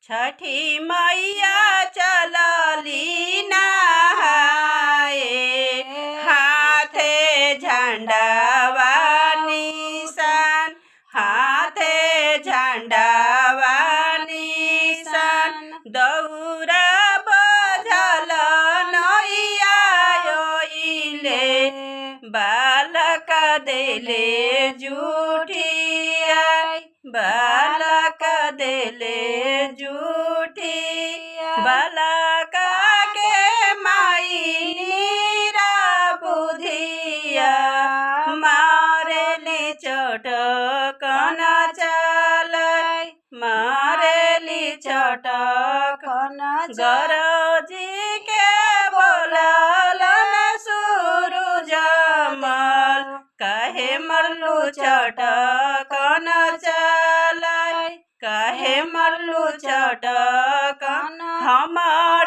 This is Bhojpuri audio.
छठी मैया चलली नहाए, हाथे झंडावा निशान, हाथे झंडावा निशान, दौरा बझल नैया ओइले, बालक देले जूठिया, बालक देले जूठिया, बालक के माई नीरा बुधिया, मारेली चटकन चलै, मारेली चटकन गरजी के बोललन सूरज मल, काहे मरलू चटकन चलै, काहे मरलू चटकन, हमर